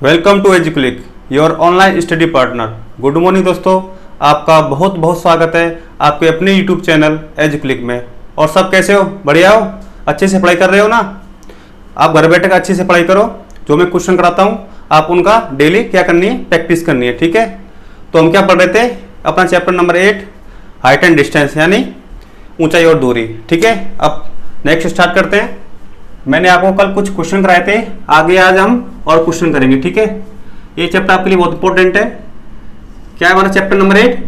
Welcome to Educlick, your online study partner. Good morning दोस्तों, आपका बहुत बहुत स्वागत है आपके अपने यूट्यूब चैनल एजुक्लिक में। और सब कैसे हो? बढ़िया हो? अच्छे से पढ़ाई कर रहे हो ना? आप घर बैठे अच्छे से पढ़ाई करो। जो मैं क्वेश्चन कराता हूँ आप उनका डेली क्या करनी है, प्रैक्टिस करनी है। ठीक है, तो हम क्या पढ़ रहे थे? अपना chapter number 8 height and distance, यानी ऊंचाई और दूरी। ठीक है, अब नेक्स्ट स्टार्ट करते हैं। मैंने आपको कल कुछ क्वेश्चन कराए थे, आगे आज हम और क्वेश्चन करेंगे। ठीक है, ये चैप्टर आपके लिए बहुत इंपॉर्टेंट है। क्या है हमारा chapter number 8?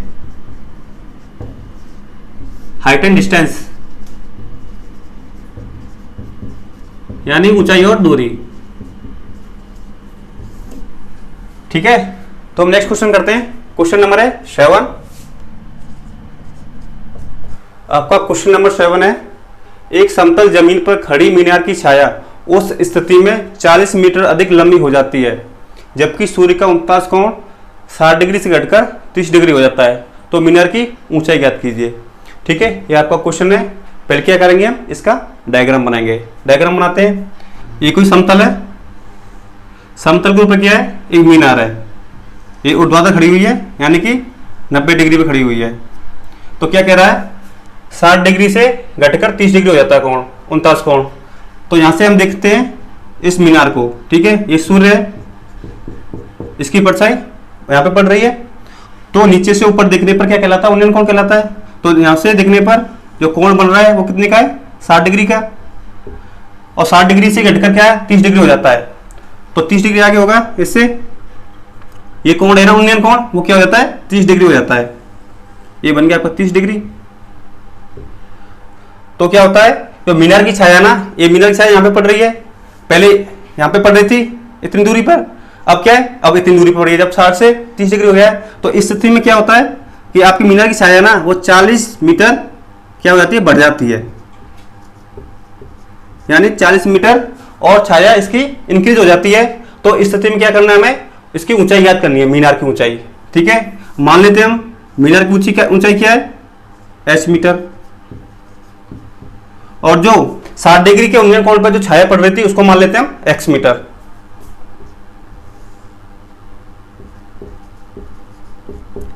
Height and distance, यानी ऊंचाई और दूरी। ठीक है, तो हम नेक्स्ट क्वेश्चन करते हैं। क्वेश्चन नंबर है 7। आपका क्वेश्चन नंबर 7 है, एक समतल जमीन पर खड़ी मीनार की छाया उस स्थिति में 40 मीटर अधिक लंबी हो जाती है, जबकि सूर्य का 49 कोण 60 डिग्री से घटकर 30 डिग्री हो जाता है। तो मीनार की ऊंचाई ज्ञात कीजिए। ठीक है, ये आपका क्वेश्चन है। पहले क्या करेंगे, हम इसका डायग्राम बनाएंगे। डायग्राम बनाते हैं। ये कोई समतल है, समतल के ऊपर क्या है? एक मीनार है। ये ऊर्ध्वाधर खड़ी हुई है, यानी कि 90 डिग्री पे खड़ी हुई है। तो क्या कह रहा है? 60 डिग्री से घटकर 30 डिग्री हो जाता है कोण, 49 कोण। तो यहां से हम देखते हैं इस मीनार को। ठीक है, ये सूर्य है, इसकी परछाई यहां पे पड़ रही है। तो नीचे से ऊपर देखने पर क्या कहलाता है? उन्नयन कोण कहलाता है। तो यहां से देखने पर जो कोण बन रहा है वो कितने का है? 60 डिग्री का। और 60 डिग्री से घटकर क्या है? 30 डिग्री हो जाता है। तो 30 डिग्री आगे होगा इससे, ये कोण है ना उन्नयन कोण, वो क्या हो जाता है? 30 डिग्री हो जाता है। ये बन गया आपका 30 डिग्री। तो क्या होता है, जो मीनार की छाया ना, ये मीनार की छाया यहाँ पे पड़ रही है। पहले यहाँ पे पड़ रही थी इतनी दूरी पर, अब क्या है? अब इतनी दूरी पर पड़ रही है। जब 60 से 30 डिग्री हो गया है, तो इस स्थिति में क्या होता है कि आपकी मीनार की छाया ना वो 40 मीटर क्या हो जाती है? बढ़ जाती है। यानी 40 मीटर और छाया इसकी इंक्रीज हो जाती है। तो इस स्थिति में क्या करना है हमें? इसकी ऊंचाई याद करनी है, मीनार की ऊंचाई। ठीक है, मान लेते हैं हम मीनार की ऊंचाई क्या है? h metre. और जो 60 डिग्री के उन्नयन कोण पर जो छाया पड़ रही थी उसको मान लेते हैं हम x मीटर।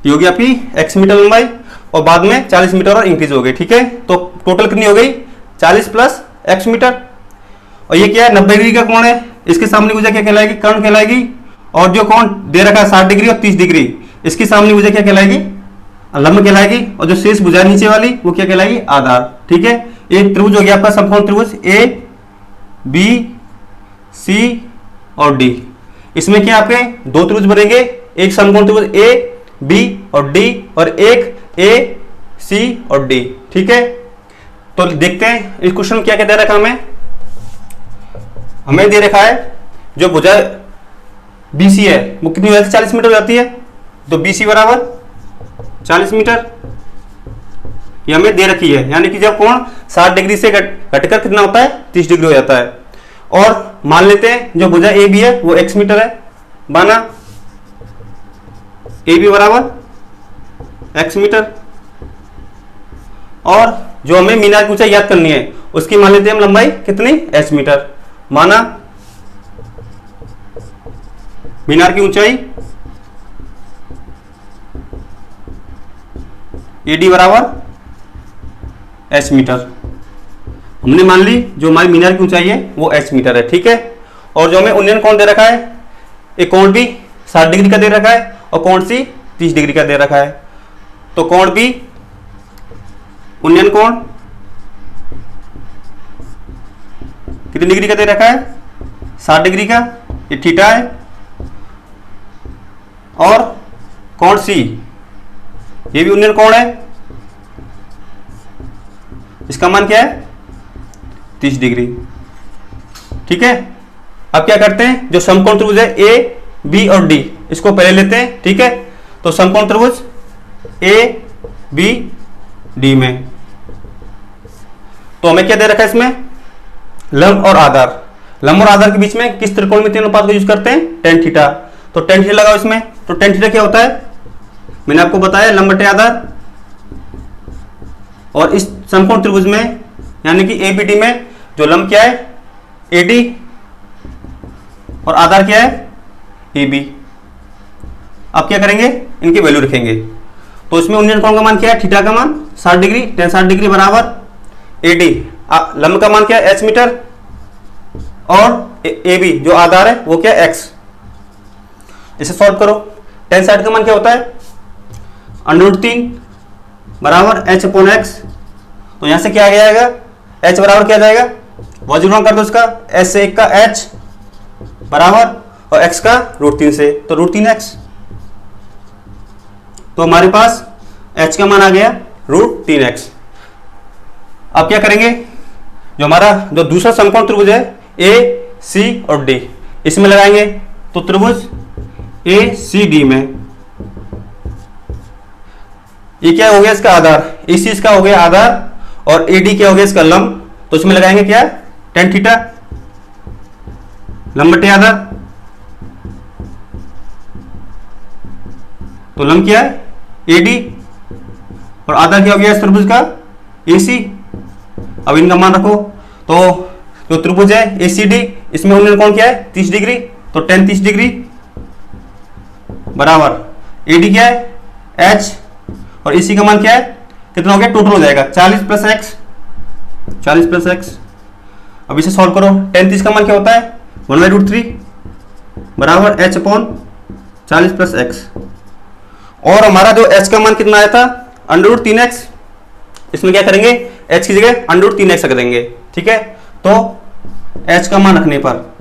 ये होगी आपकी x मीटर लंबाई, और बाद में 40 मीटर और इंक्रीज हो गई। ठीक है, तो टोटल कितनी हो गई? 40 प्लस x मीटर। और ये क्या है? 90 डिग्री का कोण है। इसके सामने ऊर्जा क्या कहलाएगी? कर्ण कहलाएगी। और जो कोण दे रखा है 60 डिग्री और 30 डिग्री, इसकी सामने ऊर्जा क्या कहलाएगी? लंब कहलाएगी। और जो शेष भुजा नीचे वाली वो क्या कहलाएगी? आधार। ठीक है, एक त्रिभुज हो गया आपका समकोण त्रिभुज ए बी सी और डी। इसमें क्या आपके दो त्रिभुज बनेंगे, एक समकोण त्रिभुज ए बी और डी, और एक ए सी और डी। ठीक है, तो देखते हैं इस क्वेश्चन में क्या क्या दे रखा हमें दे रखा है जो भुजा बीसी है वो कितनी हो जाती है? 40 मीटर हो जाती है। तो बीसी बराबर 40 मीटर ये हमें दे रखी है। यानी कि जब कोण 60 डिग्री से घटकर कितना होता है? 30 डिग्री हो जाता है। और मान लेते हैं जो भुजा ए बी है वो x मीटर है, माना ए बी बराबर x मीटर। और जो हमें मीनार की ऊंचाई याद करनी है उसकी मान लेते हैं हम लंबाई कितनी? h मीटर, माना मीनार की ऊंचाई AD बराबर h मीटर। हमने मान ली जो हमारी मीनार की ऊंचाई है वो h मीटर है। ठीक है, और जो हमें उन्नयन कोण दे रखा है, एक कोण भी 60 डिग्री का दे रखा है और कोण सी 30 डिग्री का दे रखा है। तो कोण भी उन्नयन कोण कितनी डिग्री का दे रखा है? 60 डिग्री का, ये थीटा है। और कोण सी ये भी उन्नयन कोण है, इसका मान क्या है? 30 डिग्री। ठीक है, अब क्या करते हैं, जो समकोण त्रिभुज है ए बी और डी इसको पहले लेते हैं। ठीक है, तो समकोण त्रिभुज ए बी डी में तो हमें क्या दे रखा है? इसमें लंब और आधार। लंब और आधार के बीच में किस त्रिकोणमितीय अनुपात को यूज करते हैं? tan theta. तो tan थीटा लगाओ इसमें। तो tan थीटा क्या होता है? मैंने आपको बताया लंब बटे आधार। और इस समकोण त्रिभुज में यानी कि एबीडी में जो लंब क्या है? एडी, और आधार क्या है? E B. अब क्या करेंगे, इनकी वैल्यू रखेंगे। तो इसमें उन्नयन कोण का मान क्या है, थीटा का मान 60 डिग्री, tan 60 डिग्री बराबर ए डी, लंब का मान क्या है, h मीटर, और ए बी जो आधार है वो क्या है, x। इसे सॉल्व करो। tan 60 का मान क्या होता है, √3 बराबर h अपॉन x। तो यहां से क्या आ जाएगा, h बराबर क्या आ जाएगा, वज्रगुणन कर दो इसका, h से 1 का h बराबर और x का √3 से, तो √3x। तो हमारे पास h का मान आ गया √3x। अब क्या करेंगे, जो हमारा जो दूसरा समकोण त्रिभुज है ए सी और डी, इसमें लगाएंगे। तो त्रिभुज ए सी डी में ये क्या हो गया, इसका आधार, ए सी इसका हो गया आधार और ए डी क्या हो गया, इसका लंब। तो इसमें लगाएंगे क्या, tan थीटा, लंब बटे आधार। तो लंब क्या है, ए डी, और आधार क्या हो गया इस त्रिभुज का, ए सी। अब इनका मान रखो। तो जो त्रिभुज है ए सी डी, इसमें उन्नयन कोण क्या है, 30 डिग्री। तो tan 30 डिग्री बराबर ए डी क्या है, h, और ए सी का मान क्या है, कितना हो गया, टोटल हो जाएगा 40 प्लस एक्स, 40 प्लस एक्स। अब इसे सॉल्व करो। tan 30 का मान क्या होता है, 1/√3 बराबर h अपॉन 40 प्लस एक्स। और हमारा जो h का मान कितना आया था, √3x। इसमें क्या करेंगे, h की जगह √3x रख देंगे, ठीक है। तो h का मान रखने पर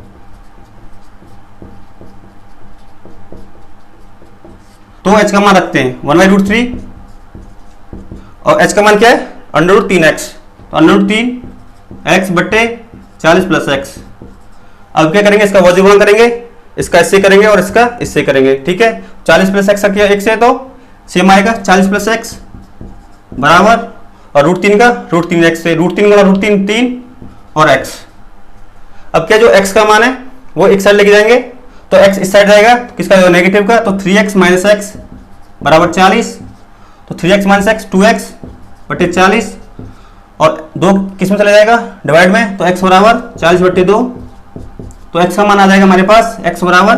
तो h का मान रखते हैं 1/√3 और h का मान क्या है, √3x। तो √3x बट्टे 40 प्लस x। अब क्या करेंगे, इसका वज्रगुणन करेंगे, इसका इससे करेंगे और इसका इससे करेंगे, ठीक है। 40 प्लस एक्स का एक से तो सेम आएगा 40 प्लस एक्स बराबर, और √3 का √3x से, √3 गुणा √3 3 और x। अब क्या, जो x का मान है वो एक साइड लेके जाएंगे, तो x इस साइड जाएगा, किसका, जो नेगेटिव का। तो 3x माइनस एक्स बराबर 40। तो 3x माइनस एक्स 2x बटे 40, और 2 किस में चला जाएगा, डिवाइड में। तो x बराबर 40 बटे 2। तो x का मान आ जाएगा हमारे पास, x बराबर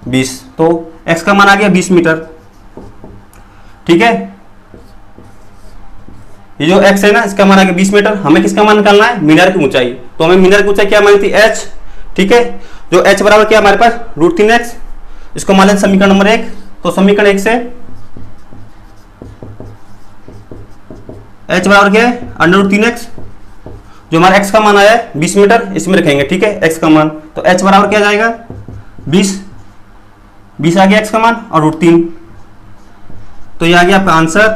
20। तो x का मान आ गया 20 मीटर, ठीक है। ये जो x है ना, इसका मान आ गया 20 मीटर। हमें किसका मान निकालना है, मीनार की ऊंचाई। तो हमें मीनार की ऊंचाई क्या मानी थी, h, ठीक है। जो h बराबर क्या हमारे पास, √3x। इसको मान लें समीकरण नंबर 1। तो समीकरण 1 से h बराबर क्या है, √3x। जो हमारा x का मान आया है 20 मीटर, इसमें रखेंगे, ठीक है, x का मान। तो h बराबर क्या जाएगा, 20 आ गया x का मान, और √3। तो ये आ गया आपका आंसर,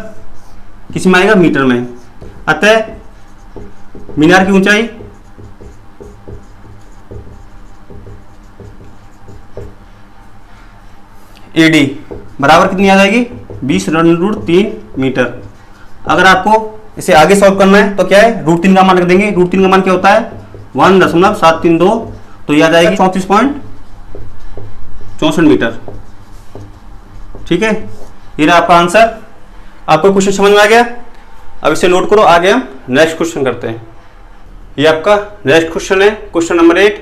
किस में आएगा, मीटर में। अतः मीनार की ऊंचाई AD बराबर कितनी आ जाएगी, 20√3 मीटर। अगर आपको इसे आगे सॉल्व करना है तो क्या है, √3 का मान रख देंगे। √3 का मान क्या होता है, 1.732। तो यह आ जाएगी 34.64 मीटर, ठीक है। ये रहा आपका आंसर। आपको क्वेश्चन समझ में आ गया। अब इसे नोट करो, आगे हम नेक्स्ट क्वेश्चन करते हैं। ये आपका नेक्स्ट क्वेश्चन है, क्वेश्चन नंबर 8।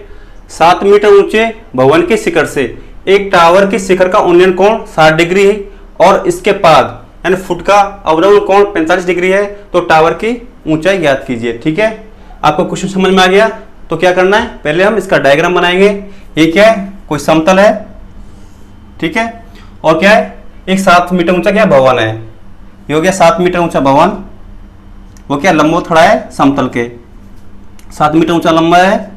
7 मीटर ऊंचे भवन के शिखर से एक टावर के शिखर का उन्नयन कोण 60 डिग्री है और इसके पाद यानी फुट का अवरोहण कोण 45 डिग्री है। तो टावर की ऊंचाई ज्ञात कीजिए, ठीक है। आपको क्वेश्चन समझ में आ गया। तो क्या करना है, पहले हम इसका डायग्राम बनाएंगे। ये क्या है, कोई समतल है, ठीक है, और क्या है, एक 7 मीटर ऊंचा क्या भवन है। ये हो गया 7 मीटर ऊंचा भवन, वो क्या लंबवत खड़ा है समतल के, 7 मीटर ऊंचा लंबा है,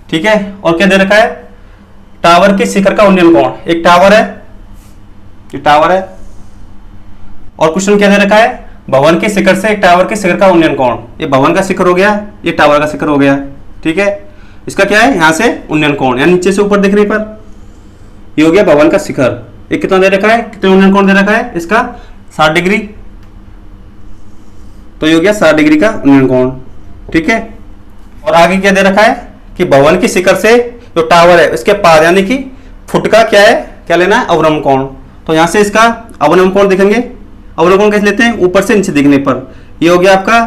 ठीक है। और क्या दे रखा है, टावर के शिखर का उन्नयन कोण। एक टावर है, ये टावर है, और क्वेश्चन क्या दे रखा है, भवन के शिखर से एक टावर के शिखर का उन्नयन कोण। ये भवन का शिखर हो गया, ये टावर का शिखर हो गया, ठीक है। इसका क्या है, यहां से उन्नयन कोण, यानी नीचे से ऊपर देखने पर ये हो गया भवन का शिखर। ये कितना दे रखा है, कितने उन्नयन कोण दे रखा है इसका, 60 डिग्री। तो ये हो गया 60 डिग्री का उन्नयन कोण, ठीक है। और आगे क्या दे रखा है कि भवन के शिखर से जो टावर है उसके पार यानी कि फुट का क्या है, क्या लेना है, अवनम कोण। तो यहां से इसका अवनम कोण देखेंगे। अवनम कोण कैसे लेते हैं, ऊपर से नीचे देखने पर। ये हो गया आपका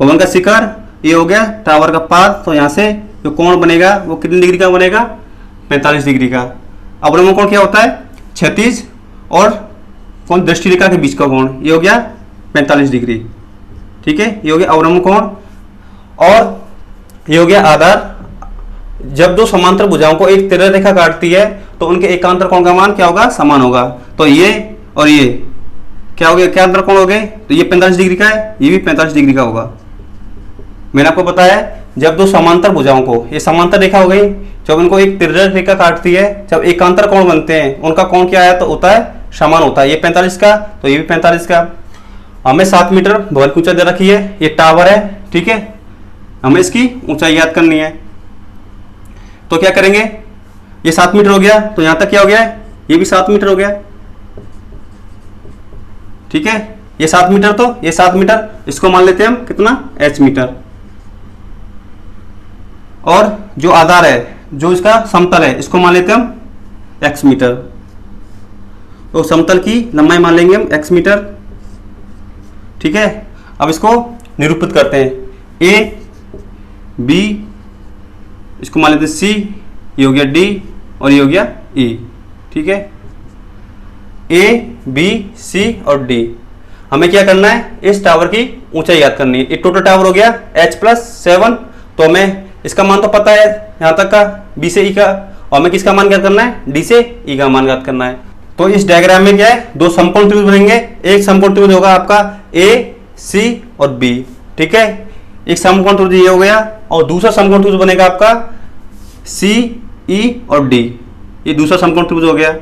भवन का शिखर, ये हो गया टावर का पार। तो यहां से जो कोण बनेगा वो कितनी डिग्री का बनेगा, 45 डिग्री का। अवलंब कोण क्या होता है, क्षैतिज और कौन दृष्टि रेखा के बीच का कोण, ये हो गया 45 डिग्री। ठीक है, ये हो गया अवलंब कोण। और ये हो गया आधार। जब दो समांतर भुजाओं को एक तिर्यक रेखा काटती है तो उनके एकांतर कोण का मान क्या होगा, समान होगा। तो ये और ये क्या हो गया, क्या अंतर कोण हो गए, तो ये 45 डिग्री का है, ये भी 45 डिग्री का होगा। मैंने आपको बताया जब दो समांतर भुजाओं को, ये समांतर रेखा हो गई, जब उनको एक तिर्यक रेखा काटती है, जब एकांतर कोण बनते हैं उनका कोण क्या है, तो होता है समान होता है। ये 45 का तो ये भी 45 का। हमें 7 मीटर भवन की ऊंचाई दे रखी है, ये टावर है। ठीक है, हमें इसकी ऊंचाई याद करनी है। तो क्या करेंगे, ये 7 मीटर हो गया, तो यहां तक क्या हो गया, ये भी 7 मीटर हो गया। ठीक है, ये 7 मीटर, तो ये 7 मीटर, इसको मान लेते हैं हम कितना, h मीटर। और जो आधार है, जो इसका समतल है, इसको मान लेते हैं हम x मीटर। तो समतल की लंबाई मान लेंगे हम x मीटर। ठीक है, अब इसको निरूपित करते हैं। a b, इसको मान लेते हैं c, ये हो गया d और ये हो गया e। ठीक है, a b c और d। हमें क्या करना है, इस टावर की ऊंचाई याद करनी है। ये टोटल टावर हो गया h+7। तो हमें इसका मान तो पता है यहां तक का, b से e का, और हमें किसका मान ज्ञात करना है, d से e का मान ज्ञात करना है। तो इस डायग्राम में क्या है, दो समकोण त्रिभुज बनेंगे। एक समकोण त्रिभुज होगा आपका a c और b। ठीक है, एक समकोण त्रिभुज ये हो गया, और दूसरा समकोण त्रिभुज बनेगा आपका c e और d। ये दूसरा समकोण त्रिभुज हो गया।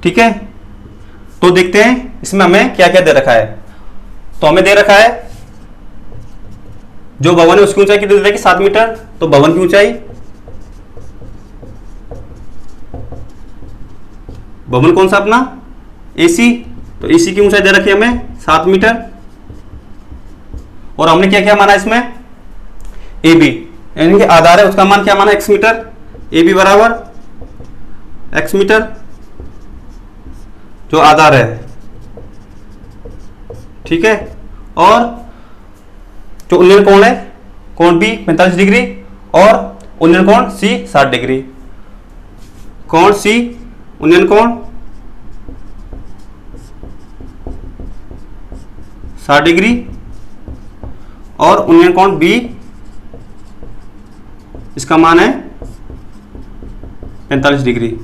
ठीक है, तो देखते हैं इसमें हमें क्या क्या दे रखा है। तो हमें दे रखा है जो भवन है उसकी ऊंचाई कितनी दे रखी, 7 मीटर। तो भवन की ऊंचाई, भवन कौन सा अपना, एसी, तो एसी की ऊंचाई दे रखी है हमें 7 मीटर। और हमने क्या क्या माना इसमें, ए बी, यानी कि आधार है, उसका मान क्या माना, x मीटर। ए बी बराबर x मीटर, जो आधार है। ठीक है, और जो उन्नयन कोण है, कोण बी 45 डिग्री और उन्नयन कोण सी 60 डिग्री। कोण सी, उन्नयन कोण 60 डिग्री और उन्नयन कोण बी, इसका मान है 45 डिग्री।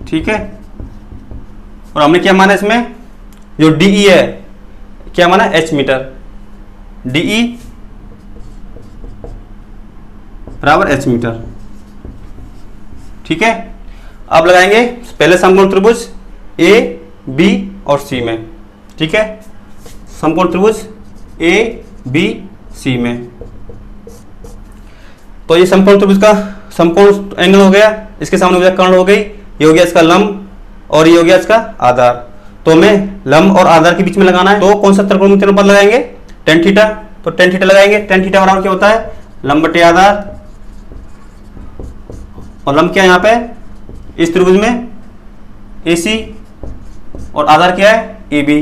ठीक है, और हमने क्या माना इसमें, जो डीई है, क्या माना, h मीटर। डीई बराबर h मीटर। ठीक है, अब लगाएंगे पहले समकोण त्रिभुज ए बी और सी में। ठीक है, समकोण त्रिभुज ए बी सी में। तो ये समकोण त्रिभुज का समकोण एंगल हो गया, इसके सामने हो गया कर्ण हो गई, ये हो गया इसका लंब और ये हो गया इसका आधार। तो हमें लंब और आधार के बीच में लगाना है। तो कौन सा त्रिकोणमितीय अनुपात लगाएंगे, tan थीटा। तो tan थीटा लगाएंगे। tan थीटा बराबर क्या होता है, लंब बटे आधार। और लंब क्या है यहाँ पे, इस त्रिभुज में AC और आधार क्या है, AB।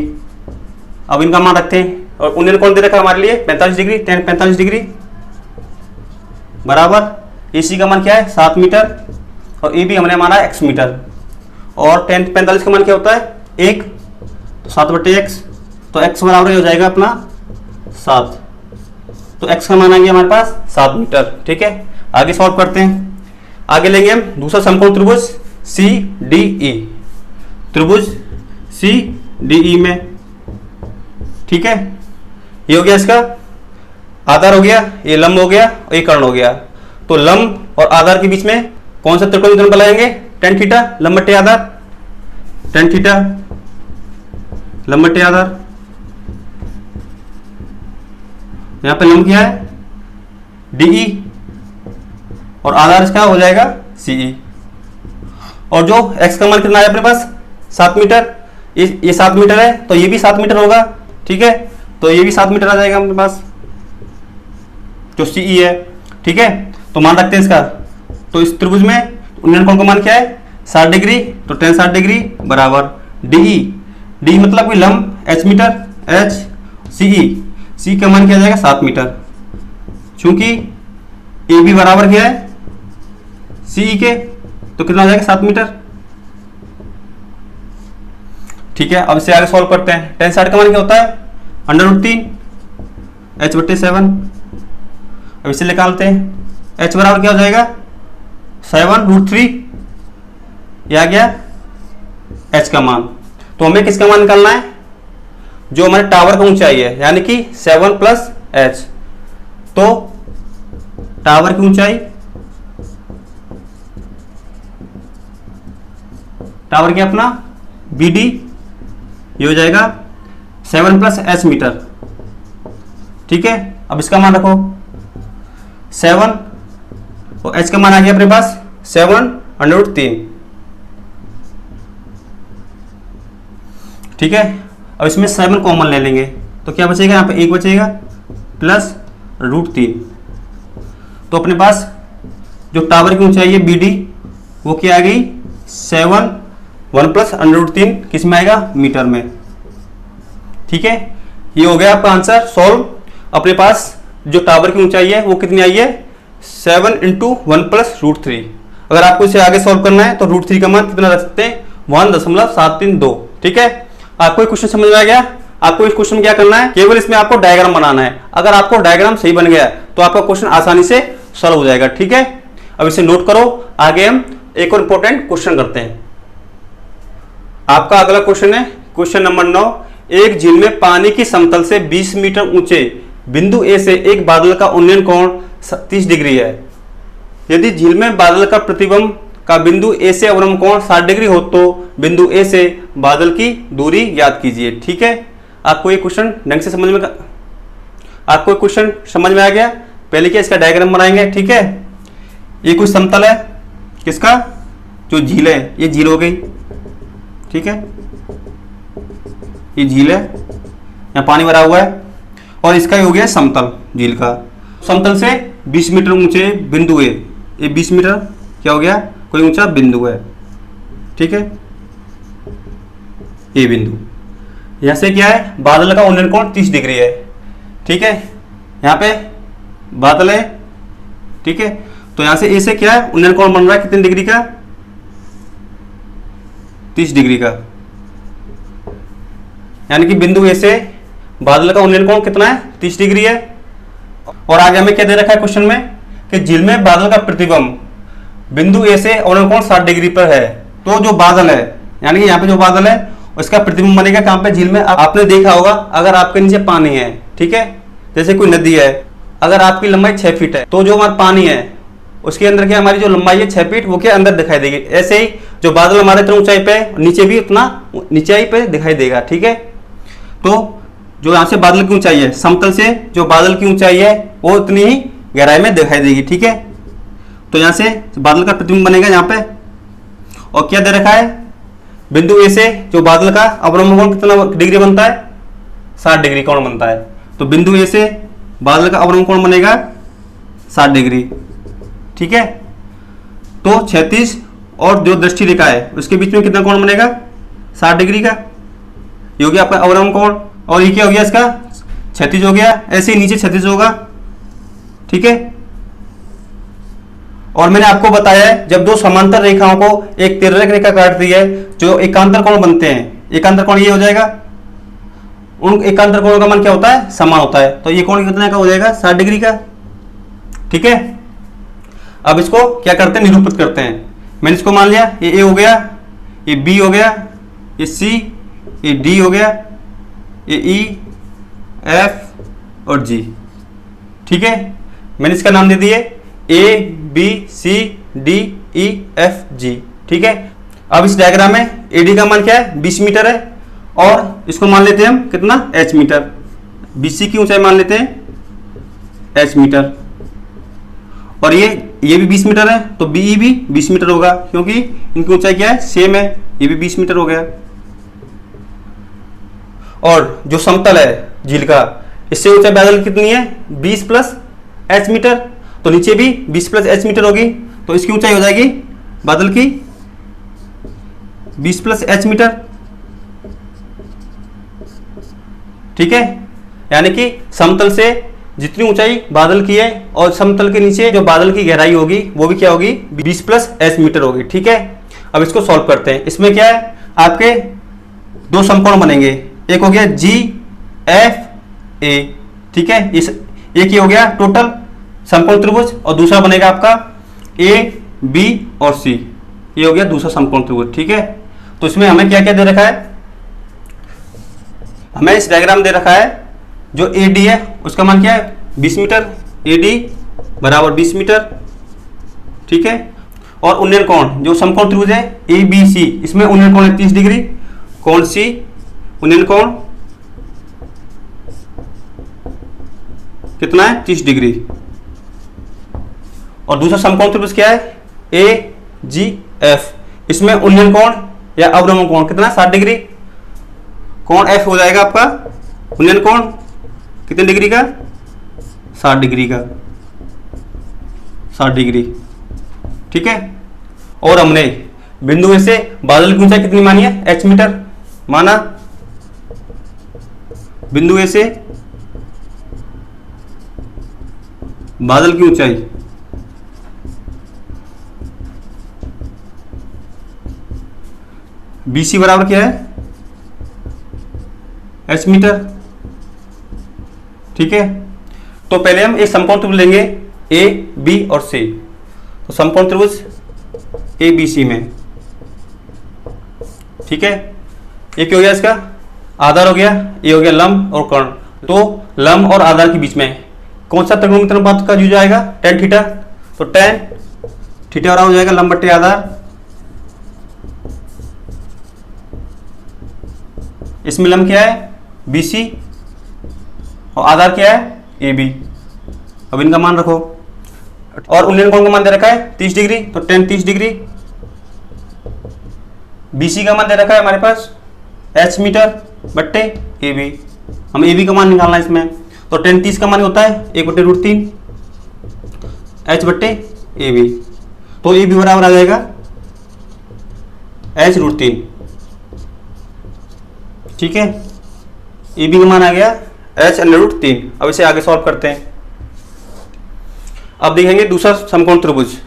अब इनका मान रखते हैं, और उन्नयन कोण दे रखा है हमारे लिए 45 डिग्री, tan 45 डिग्री बराबर AC का मान क्या है, 7 मीटर, और AB हमने माना x मीटर। और tan 45 का मान क्या होता है, 1, तो 7/x। तो x बराबर हो जाएगा अपना 7। तो x का मान आएंगे हमारे पास 7 मीटर। ठीक है, आगे सॉल्व करते हैं। आगे लेंगे हम दूसरा समकोण त्रिभुज CDE, त्रिभुज CDE में। ठीक है, ये हो गया इसका आधार हो गया, ये लंब हो गया, ये कर्ण हो गया। तो लंब और आधार के बीच में कौन सा त्रिकोण बनाएंगे, tan थीटा लंब बटे आधार, tan थीटा लंब बटे आधार। यहां पे लंब क्या है, DE, और आधार इसका हो जाएगा CE। और जो x का मान कितना है अपने पास, 7 मीटर। ये 7 मीटर है, तो ये भी 7 मीटर होगा। ठीक है, तो ये भी 7 मीटर आ जाएगा अपने पास, जो CE है। ठीक है, तो मान रखते हैं इसका। तो इस त्रिभुज में उन्नयन कोण का मान क्या है, 60 डिग्री। तो tan 60 डिग्री बराबर DE, D मतलब कि लंब h metre, h CE, C का मान क्या आ जाएगा, 7 मीटर। चूंकि AB बराबर क्या है CE के, तो कितना आ जाएगा, 7 मीटर। ठीक है, अब इसे आगे सॉल्व करते हैं। टेन साइड का मान क्या होता है? √3 h/7। अब इसे निकालते हैं। h बराबर क्या हो जाएगा? 7√3। यह आ गया h का मान। तो हमें किसका मान निकालना है? जो हमारे टावर का ऊंचाई है, यानी कि 7 + h। तो टावर की ऊंचाई, टावर के अपना BD, ये हो जाएगा 7 + h मीटर। ठीक है, अब इसका मान रखो 7, और h का मान आ गया अपने पास 7√3। ठीक है, अब इसमें 7 कॉमन ले लेंगे तो क्या बचेगा? यहाँ पे 1 बचेगा प्लस √3। तो अपने पास जो टावर की ऊंचाई है BD, वो क्या आ गई? 7, 1 + √3 किस में आएगा? मीटर में। ठीक है, ये हो गया आपका आंसर सॉल्व। अपने पास जो टावर की ऊंचाई है वो कितनी आई है? 7 × 1 + √3। अगर आपको इसे आगे सॉल्व करना है तो √3 का मान कितना रख सकते हैं? 1.732। ठीक है, आपको ये क्वेश्चन समझ में आ गया? आपको इस क्वेश्चन में क्या करना है? केवल इसमें आपको डायग्राम बनाना है। अगर आपको डायग्राम सही बन गया तो आपका क्वेश्चन आसानी से सॉल्व हो जाएगा। ठीक है, अब इसे नोट करो। आगे हम एक और इंपॉर्टेंट क्वेश्चन करते हैं। आपका अगला क्वेश्चन है क्वेश्चन नंबर 9। एक झील में पानी की समतल से 20 मीटर ऊंचे बिंदु ए से एक बादल का उन्नयन कोण 30 डिग्री है। यदि झील में बादल का प्रतिबिंब का बिंदु ए से अवलंब कोण 60 डिग्री हो तो बिंदु ए से बादल की दूरी ज्ञात कीजिए। ठीक है, आपको ये क्वेश्चन ढंग से समझ में आपको क्वेश्चन समझ में आ गया? पहले क्या इसका डायग्राम बनाएंगे। ठीक है, ये कुछ समतल है, किसका? जो झील है, ये झील हो गई। ठीक है, ये झील है, यहाँ पानी भरा हुआ है, और इसका हो गया समतल झील का। समतल से 20 मीटर ऊंचे बिंदु ए, ये 20 मीटर क्या हो गया? कोई ऊंचा बिंदु है। ठीक है, ये बिंदु, यहां से क्या है? बादल का उन्नयन कोण 30 डिग्री है। ठीक है, यहाँ पे बादल है। ठीक है, तो यहां से ए से क्या है? उन्नयन कोण बन रहा है कितने डिग्री का? 30 डिग्री का। यानी कि बिंदु ए से बादल का उन्नयन कोण कितना है? 30 डिग्री है। और आगे हमें क्या दे रखा है क्वेश्चन में कि झील में बादल का प्रतिबिंब बिंदु ए से अवलंब कोण 60 डिग्री पर है। तो जो बादल है, यानी कि यहाँ पे जो बादल है उसका प्रतिबिंब बनेगा कहाँ पे? झील में। आपने देखा होगा अगर आपके नीचे पानी है, ठीक है, जैसे कोई नदी है, अगर आपकी लंबाई 6 फीट है तो जो हमारा पानी है उसके अंदर क्या हमारी जो लंबाई है 6 फीट, वो क्या अंदर दिखाई देगी। ऐसे ही जो बादल हमारे इतना ऊंचाई पे, नीचे भी उतना नीचाई पे दिखाई देगा। ठीक है, तो जो यहाँ से बादल की ऊंचाई है, समतल से जो बादल की ऊंचाई है वो उतनी ही गहराई में दिखाई देगी। ठीक है, तो यहाँ से बादल का प्रतिबिंब बनेगा यहाँ पे। और क्या दे रखा है? बिंदु ए से जो बादल का अवलंब कोण कितना डिग्री बनता है? 60 डिग्री कोण बनता है। तो बिंदु ए से बादल का अवलंब कोण बनेगा 60 डिग्री। ठीक है, तो 36 और जो दृष्टि रेखा है उसके बीच में कितना कोण बनेगा? 60 डिग्री का। ये हो गया आपका अवलंब कोण। और ये क्या हो गया? इसका 36 हो गया। ऐसे ही नीचे 36 होगा। ठीक है, और मैंने आपको बताया है जब दो समांतर रेखाओं को एक तिर्यक रेखा काटती है जो एकांतर कोण बनते हैं, एकांतर कोण ये हो जाएगा। उन एकांतर कोणों का मान क्या होता है? समान होता है। तो ये कोण कितने का हो जाएगा? 60 डिग्री का। ठीक है, अब इसको क्या करते हैं? निरूपित करते हैं। मैंने इसको मान लिया, ये ए हो गया, ये बी हो गया, ये सी, ये डी हो गया, ये ई, एफ और जी। ठीक है, मैंने इसका नाम दे दिए A B C D E F G. ठीक है, अब इस डायग्राम में एडी का मान क्या है? 20 मीटर है, और इसको मान लेते हैं हम कितना? h metre. बीसी की ऊंचाई मान लेते हैं h मीटर, और ये भी 20 मीटर है, तो बीई भी 20 मीटर होगा क्योंकि इनकी ऊंचाई क्या है? सेम है। ये भी 20 मीटर हो गया। और जो समतल है झील का, इससे ऊंचाई बादल कितनी है? 20 + h मीटर। तो नीचे भी 20 + h मीटर होगी, तो इसकी ऊंचाई हो जाएगी बादल की 20 + h मीटर। ठीक है, यानी कि समतल से जितनी ऊंचाई बादल की है और समतल के नीचे जो बादल की गहराई होगी वो भी क्या होगी? 20 + h मीटर होगी। ठीक है, अब इसको सॉल्व करते हैं। इसमें क्या है? आपके दो समकोण बनेंगे, एक हो गया GFA, ठीक है, इस एक ही हो गया टोटल समकोण त्रिभुज, और दूसरा बनेगा आपका AB और C, ये हो गया दूसरा समकोण त्रिभुज, ठीक है। तो इसमें हमें क्या क्या दे रखा है, हमें इस डायग्राम दे रखा है जो AD है उसका मान क्या है 20 मीटर, AD बराबर 20 मीटर, ठीक है। और उन्नयन कोण जो समकोण त्रिभुज है ABC, इसमें उन्नयन कोण है 30 डिग्री, कोण C उन्नयन कोण कितना है 30 डिग्री। और दूसरा समकोण त्रिभुज क्या है AGF, इसमें उन्नयन कोण या अवनमन कोण कितना 60 डिग्री, कोण F हो जाएगा आपका उन्नयन कोण कितने डिग्री का 60 डिग्री का, 60 डिग्री, ठीक है। और हमने बिंदु ए से बादल की ऊंचाई कितनी मानी है h मीटर माना, बिंदु ए से बादल की ऊंचाई BC बराबर क्या है h मीटर, ठीक है। तो पहले हम एक समकोण त्रिभुज लेंगे A B और C, तो समकोण त्रिभुज ABC में, ठीक है। एक हो गया इसका आधार हो गया, ये हो गया लंब और कर्ण, तो लंब और आधार के बीच में कौन सा त्रिकोणमिति अनुपात का यूज आएगा tan थीटा, तो tan थीटा बराबर हो जाएगा लंब बटे आधार, इसमें लंब क्या है BC और आधार क्या है AB, अब इनका मान रखो। और उन्नयन कोण का मान दे रखा है 30 डिग्री, तो tan 30 डिग्री, BC का मान दे रखा है हमारे पास h मीटर बट्टे AB, हम AB का मान निकालना है इसमें, तो tan 30 का मान होता है 1/√3 h बट्टे AB, तो AB बराबर आ जाएगा h√3, ठीक है। AB का मान आ गया h√3। अब इसे आगे सॉल्व करते हैं। अब देखेंगे दूसरा समकोण त्रिभुज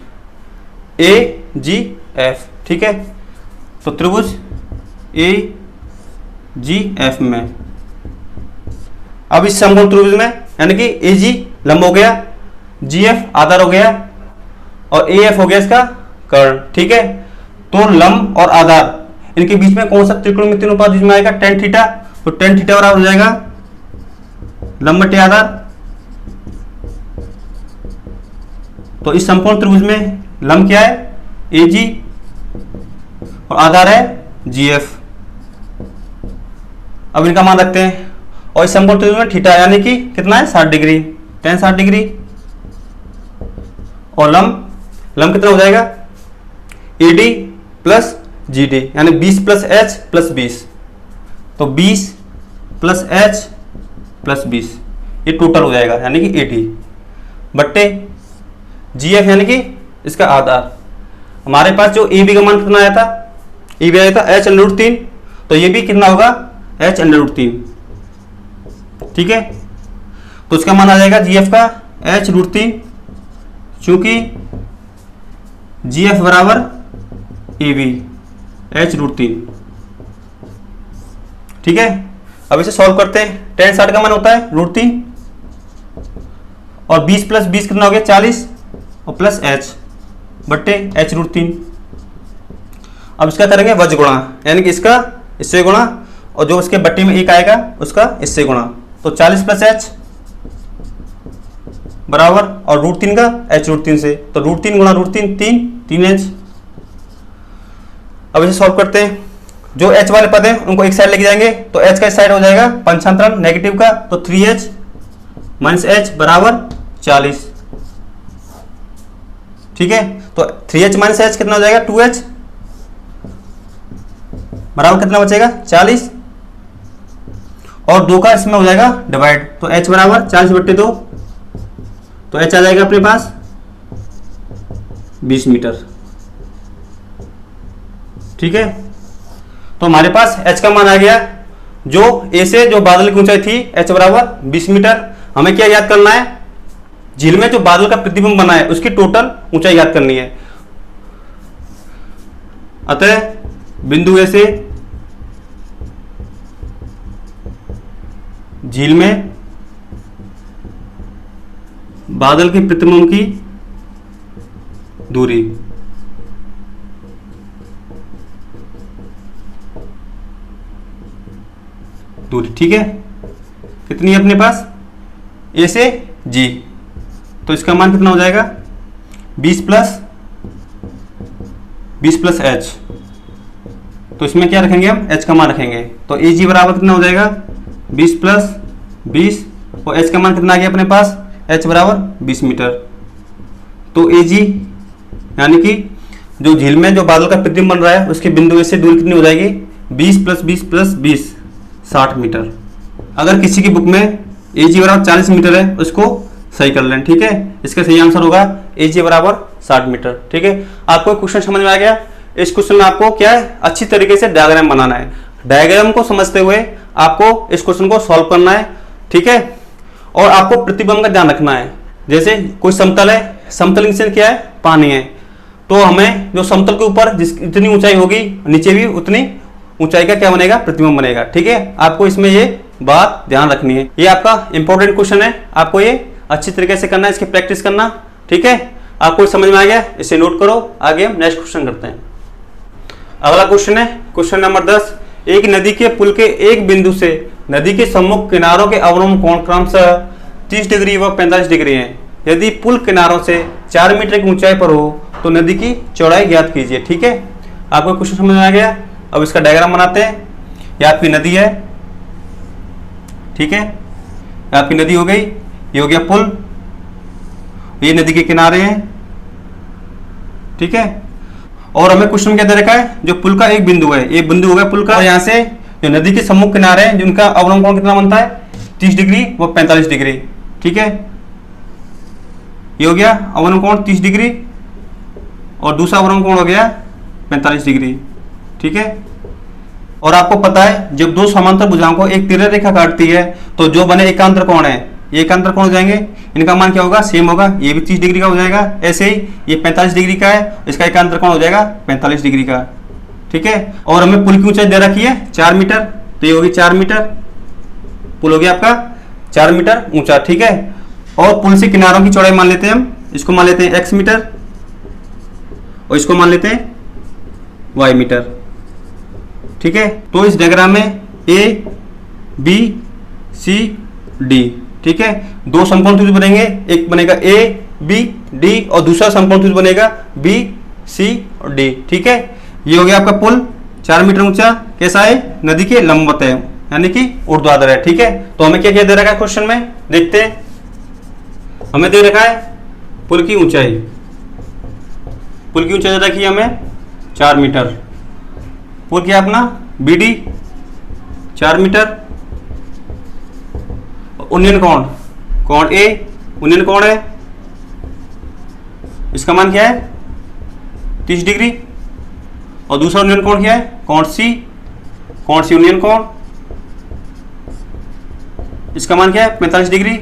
AGF, ठीक है। तो त्रिभुज AGF में अब इस समकोण त्रिभुज में यानी कि AG लंब हो गया, GF आधार हो गया और AF हो गया इसका कर्ण, ठीक है। तो लंब और आधार इनके बीच में कौन सा त्रिकोणमितीय अनुपात जिसमें आएगा tan थीटा, तो tan थीटा बराबर हो जाएगा लंब बटे आधार, तो इस समकोण त्रिभुज में लंब क्या है AG और आधार है GF। अब इनका मान रखते हैं, और इस समकोण त्रिभुज में थीटा यानी कि कितना है 60 डिग्री, tan 60 डिग्री, और लंब कितना हो जाएगा AD प्लस GD यानी 20 प्लस H प्लस 20, तो 20 प्लस H प्लस 20 ये टोटल हो जाएगा यानी कि 80 बट्टे GF यानी कि इसका आधार। हमारे पास जो AB का मान कितना आया था, AB आया था h√3, तो ये भी कितना होगा h√3, ठीक है। तो इसका मान आ जाएगा GF का h√3, चूंकि GF बराबर AB h√3, ठीक है। अब इसे सॉल्व करते हैं। tan 60 का मान होता है √3 और 20 प्लस 20 कितना हो गया 40 और प्लस h बट्टे h√3। अब इसका करेंगे वज्र गुणा, यानी कि इसका इससे गुणा और जो इसके बट्टे में एक आएगा उसका इससे गुणा, तो 40 प्लस h बराबर और √3 का h√3 से, तो √3 गुणा √3 3h। अब इसे सॉल्व करते हैं। जो h वाले पद हैं उनको एक साइड लेके जाएंगे, तो h का इस साइड हो जाएगा पंचांतरण नेगेटिव का, तो 3h माइनस h बराबर 40, ठीक है। तो 3h माइनस h कितना हो जाएगा 2h बराबर कितना बचेगा 40, और 2 का इसमें हो जाएगा डिवाइड, तो h बराबर 40 बट्टे 2, तो h आ जाएगा अपने पास 20 मीटर, ठीक है। तो हमारे पास h का मान आ गया, जो a से जो बादल की ऊंचाई थी h बराबर 20 मीटर। हमें क्या याद करना है, झील में जो बादल का प्रतिबिंब बना है उसकी टोटल ऊंचाई याद करनी है। अतः बिंदु ए से झील में बादल के प्रतिबिंब की दूरी। ठीक है, कितनी है अपने पास, ए से जी, तो इसका मान कितना हो जाएगा 20 प्लस एच। तो इसमें क्या रखेंगे हम, एच का मान रखेंगे, तो ए जी बराबर कितना हो जाएगा 20 प्लस 20, और एच का मान कितना आ गया अपने पास, एच बराबर 20 मीटर। तो ए जी यानी कि जो झील में जो बादल का प्रतिबिंब बन रहा है उसके बिंदु ए से दूरी कितनी हो जाएगी 20 प्लस 20 प्लस 20 60 मीटर। अगर किसी की बुक में ए जी बराबर 40 मीटर है उसको सही कर लें, ठीक है। इसका सही आंसर होगा ए जी बराबर 60 मीटर, ठीक है। आपको क्वेश्चन समझ में आ गया। इस क्वेश्चन में आपको क्या है, अच्छी तरीके से डायग्राम बनाना है। डायग्राम को समझते हुए आपको इस क्वेश्चन को सॉल्व करना है, ठीक है। और आपको प्रतिबिंब का ध्यान रखना है। जैसे कोई समतल है, समतल नीचे क्या है, पानी है, तो हमें जो समतल के ऊपर जितनी ऊंचाई होगी नीचे भी उतनी ऊंचाई का क्या बनेगा, प्रतिबिंब बनेगा, ठीक है। आपको इसमें ये बात ध्यान रखनी है। ये आपका इंपॉर्टेंट क्वेश्चन है, आपको ये अच्छी तरीके से करना है, इसकी प्रैक्टिस करना, ठीक है। आपको समझ में आ गया, इसे नोट करो। आगे हम नेक्स्ट क्वेश्चन करते हैं। अगला क्वेश्चन है क्वेश्चन नंबर 10। एक नदी के पुल के एक बिंदु से नदी के सम्मुख किनारों के अवलंब कोण क्रमशः 30 डिग्री व 45 डिग्री है। यदि पुल किनारों से 4 मीटर की ऊंचाई पर हो तो नदी की चौड़ाई ज्ञात कीजिए, ठीक है। आपको क्वेश्चन समझ में आ गया। अब इसका डायग्राम बनाते हैं। ये आपकी नदी है, ठीक है, आपकी नदी हो गई, ये हो गया पुल, ये नदी के किनारे हैं, ठीक है। और हमें क्वेश्चन क्या दे रखा है, जो पुल का एक बिंदु है, ये बिंदु हो गया पुल का, और यहाँ से जो नदी के सम्मुख किनारे हैं जिनका अवलंब कोण कितना बनता है 30 डिग्री व 45 डिग्री, ठीक है। ये हो गया अवलंब कोण 30 डिग्री और दूसरा अवलंब कोण हो गया 45 डिग्री, ठीक है। और आपको पता है जब दो समांतर भुजाओं को एक तिरछी रेखा काटती है तो जो बने एकांतर कोण है, ये एकांतर कोण हो जाएंगे, इनका मान क्या होगा, सेम होगा। ये भी 30 डिग्री का हो जाएगा, ऐसे ही ये 45 डिग्री का है, इसका एकांतर कोण हो जाएगा 45 डिग्री का, ठीक है। और हमें पुल की ऊंचाई दे रखी है 4 मीटर, तो ये होगी 4 मीटर, पुल हो गया आपका 4 मीटर ऊंचा, ठीक है। और पुल से किनारों की चौड़ाई मान लेते हैं हम, इसको मान लेते हैं x मीटर और इसको मान लेते हैं y मीटर, ठीक है। तो इस डायग्राम में a b c d, ठीक है, दो समकोण त्रिभुज बनेंगे, एक बनेगा a b d और दूसरा समकोण त्रिभुज बनेगा b c और d, ठीक है। ये हो गया आपका पुल 4 मीटर ऊंचा, कैसा है, नदी के लंबवत है, यानी कि ऊर्ध्वाधर है, ठीक है। तो हमें क्या क्या दे रखा है क्वेश्चन में, देखते हैं। हमें दे रखा है पुल की ऊंचाई, पुल की ऊंचाई दे रखी है हमें 4 मीटर, पुल क्या अपना BD 4 मीटर, उन्नयन कोण कोण A उन्नयन कोण है, इसका मान क्या है 30 डिग्री, और दूसरा उन्नयन कोण क्या है, कोण C उन्नयन कोण, इसका मान क्या है 45 डिग्री।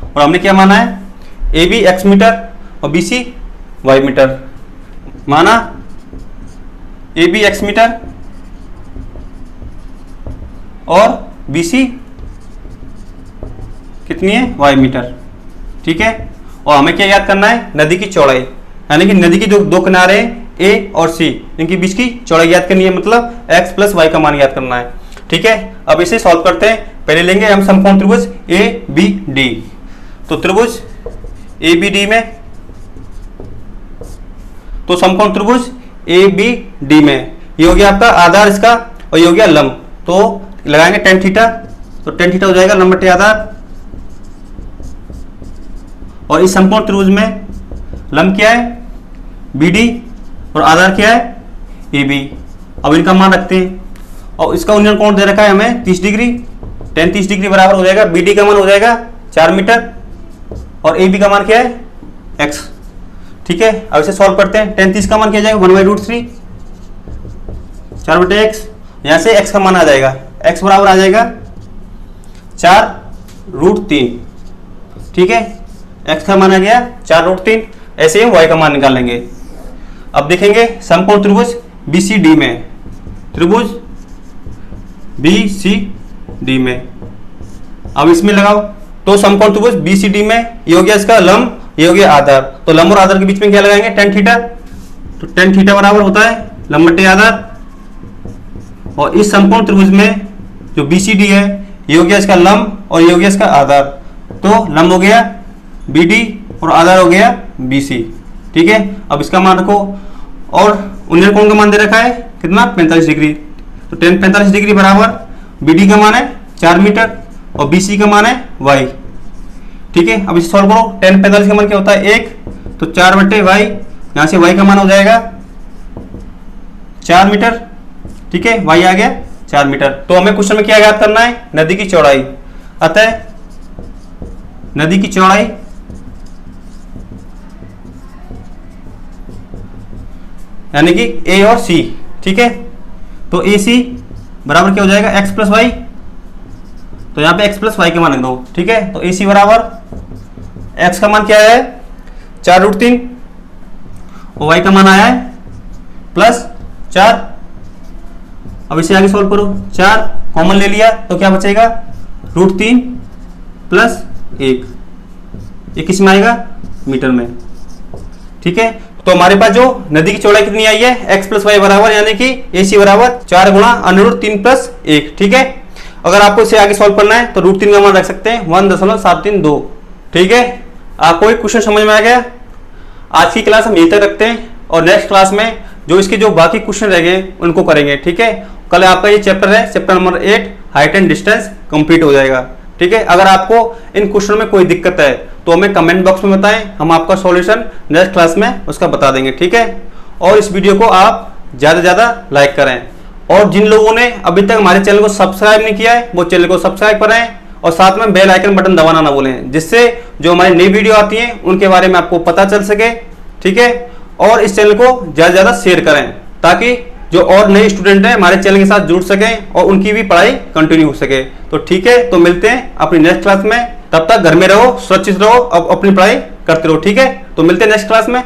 और हमने क्या माना है, AB x मीटर और BC y मीटर, माना AB x मीटर और BC कितनी है, y मीटर, ठीक है। और हमें क्या याद करना है, नदी की चौड़ाई, यानी कि नदी की जो दो किनारे A और C, इनके बीच की चौड़ाई याद करनी है, मतलब x प्लस y का मान याद करना है, ठीक है। अब इसे सॉल्व करते हैं। पहले लेंगे हम समकोण त्रिभुज ABD, तो त्रिभुज ABD में, तो समकोण त्रिभुज ABD में ये हो गया आपका आधार इसका, और ये हो गया लंब, तो लगाएंगे tan थीटा, तो tan थीटा हो जाएगा लंब बटे आधार। और इस समकोण त्रिभुज में लंब क्या है BD और आधार क्या है AB। अब इनका मान रखते हैं, और इसका उन्नयन कोण दे रखा है हमें 30 डिग्री, tan 30 डिग्री बराबर हो जाएगा BD का मान हो जाएगा 4 मीटर और AB का मान क्या है x, ठीक है। अब इसे सॉल्व करते हैं। tan 30 का मान क्या जाएगा 1/√3 4 बटे x, यहाँ से x का मान आ जाएगा, x बराबर आ जाएगा 4√3, ठीक है। x का मान आ गया 4√3, ऐसे ही y का मान निकालेंगे। अब देखेंगे समकोण त्रिभुज BCD में, त्रिभुज BCD में अब इसमें लगाओ, तो समकोण त्रिभुज BCD में ये हो गया इसका लंब, ये हो गया आधार, तो लंब और आधार के बीच में क्या लगाएंगे, tan थीटा। तो tan थीटा बराबर होता है लंब बटे आधार, और इस समकोण त्रिभुज में जो BCD है ये हो गया इसका लंब और ये हो गया इसका आधार, तो लंब हो गया BD और आधार हो गया BC। ठीक है, अब इसका मान रखो, और उन्नत कोण का मान दे रखा है कितना, 45 डिग्री। तो tan 45 डिग्री बराबर BD का मान है 4 मीटर और BC का मान है y। ठीक है, अब इसे सॉल्व करो, tan 45 का मान क्या होता है 1, तो 4 बटे y, यहाँ से y का मान हो जाएगा 4 मीटर। ठीक है, y आ गया 4 मीटर। तो हमें क्वेश्चन में क्या ज्ञात करना है, नदी की चौड़ाई। अतः नदी की चौड़ाई यानी कि A और C। ठीक है, तो AC बराबर क्या हो जाएगा, x प्लस वाई। तो यहाँ पे x प्लस वाई का मान रख दो। ठीक है, तो AC बराबर x का मान क्या है 4√3 और y का मान आया है प्लस 4। अब इसे आगे सॉल्व करो, 4 कॉमन ले लिया तो क्या बचेगा, √3 प्लस 1, ये किस में आएगा, मीटर में। ठीक है, तो हमारे पास जो नदी की चौड़ाई कितनी आई है, x प्लस वाई बराबर, यानी कि AC बराबर 4 गुणा √3 प्लस 1। ठीक है, अगर आपको इसे आगे सॉल्व करना है तो √3 का मान रख सकते हैं 1.732। ठीक है, आपको एक क्वेश्चन समझ में आ गया। आज की क्लास हम यहीं तक रखते हैं और नेक्स्ट क्लास में जो इसके जो बाकी क्वेश्चन रह गए उनको करेंगे। ठीक है, कल आपका ये चैप्टर है, chapter number 8 height and distance complete हो जाएगा। ठीक है, अगर आपको इन क्वेश्चन में कोई दिक्कत है तो हमें कमेंट बॉक्स में बताएं, हम आपका सॉल्यूशन नेक्स्ट क्लास में उसका बता देंगे। ठीक है, और इस वीडियो को आप ज़्यादा से ज़्यादा लाइक करें, और जिन लोगों ने अभी तक हमारे चैनल को सब्सक्राइब नहीं किया है वो चैनल को सब्सक्राइब करें और साथ में बेल आइकन बटन दबाना ना भूलें, जिससे जो हमारी नई वीडियो आती है उनके बारे में आपको पता चल सके। ठीक है, और इस चैनल को ज़्यादा से ज़्यादा शेयर करें ताकि जो और नए स्टूडेंट हैं हमारे चैनल के साथ जुड़ सकें और उनकी भी पढ़ाई कंटिन्यू हो सके। तो ठीक है, तो मिलते हैं अपनी नेक्स्ट क्लास में, तब तक घर में रहो, सुरक्षित रहो, अब अपनी पढ़ाई करते रहो। ठीक है, तो मिलते हैं नेक्स्ट क्लास में।